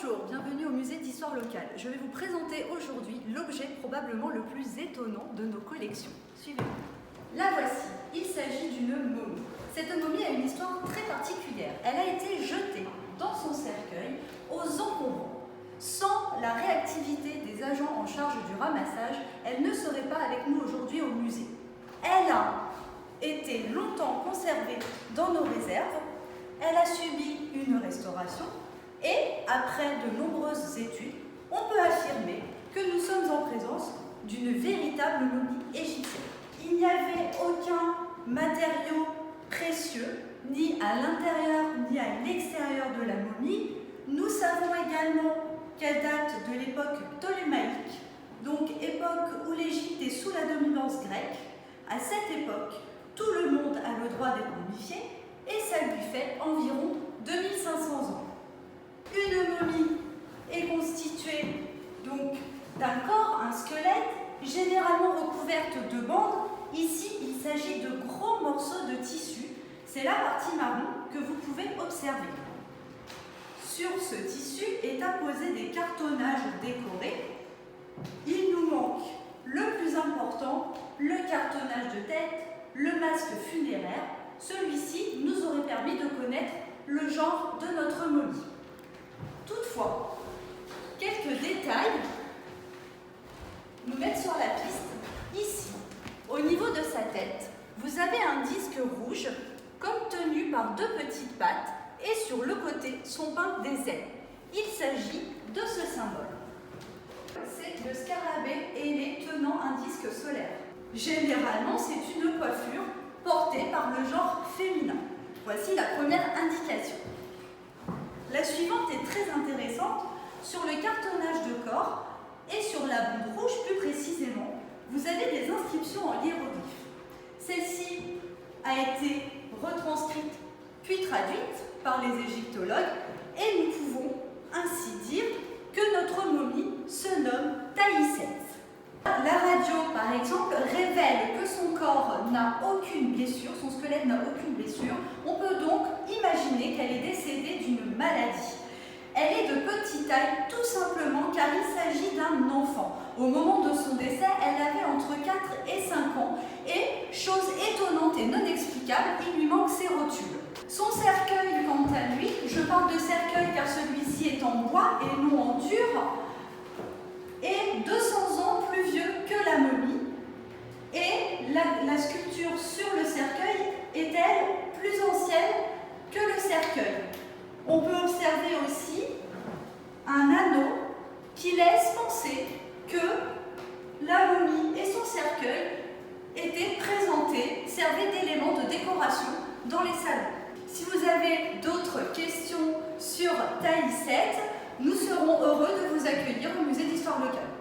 Bonjour, bienvenue au musée d'histoire locale. Je vais vous présenter aujourd'hui l'objet probablement le plus étonnant de nos collections. Suivez-moi. La voici, il s'agit d'une momie. Cette momie a une histoire très particulière. Elle a été jetée dans son cercueil aux encombrants. Sans la réactivité des agents en charge du ramassage, elle ne serait pas avec nous aujourd'hui au musée. Elle a été longtemps conservée dans nos réserves. Elle a subi une restauration. Et après de nombreuses études, on peut affirmer que nous sommes en présence d'une véritable momie égyptienne. Il n'y avait aucun matériau précieux, ni à l'intérieur ni à l'extérieur de la momie. Nous savons également qu'elle date de l'époque ptolémaïque, donc époque où l'Égypte est sous la dominance grecque. À cette époque, tout le monde a le droit d'être momifié et ça lui fait environ 2500 ans. Une momie est constituée donc d'un corps, un squelette, généralement recouverte de bandes. Ici, il s'agit de gros morceaux de tissu. C'est la partie marron que vous pouvez observer. Sur ce tissu est apposé des cartonnages décorés. Il nous manque le plus important, le cartonnage de tête, le masque funéraire. Celui-ci nous aurait permis de connaître le genre de notre momie. Toutefois, quelques détails nous mettent sur la piste. Ici, au niveau de sa tête, vous avez un disque rouge comme tenu par deux petites pattes et sur le côté sont peintes des ailes. Il s'agit de ce symbole. C'est le scarabée ailé tenant un disque solaire. Généralement, c'est une coiffure portée par le genre féminin. Voici la première indication. La suivante est très intéressante. Sur le cartonnage de corps et sur la bande rouge plus précisément, vous avez des inscriptions en hiéroglyphes. Celle-ci a été retranscrite puis traduite par les égyptologues et nous pouvons ainsi dire que notre momie se nomme Taïset. La radio, par exemple, révèle que son corps n'a aucune blessure, son squelette n'a aucune blessure. On peut donc imaginer qu'elle est décédée d'une maladie. Elle est de petite taille tout simplement car il s'agit d'un enfant. Au moment de son décès, elle avait entre 4 et 5 ans et, chose étonnante et non explicable, il lui manque ses rotules. Son cercueil, quant à lui, je parle de cercueil car celui-ci est en bois et non en dur, est 200 ans plus vieux que la momie et la sculpture sur le cercueil est-elle plus ancienne que le cercueil. On peut observer aussi un anneau qui laisse penser que la momie et son cercueil étaient présentés, servaient d'éléments de décoration dans les salons. Si vous avez d'autres questions sur Taïset, nous serons heureux de vous accueillir au musée d'histoire locale.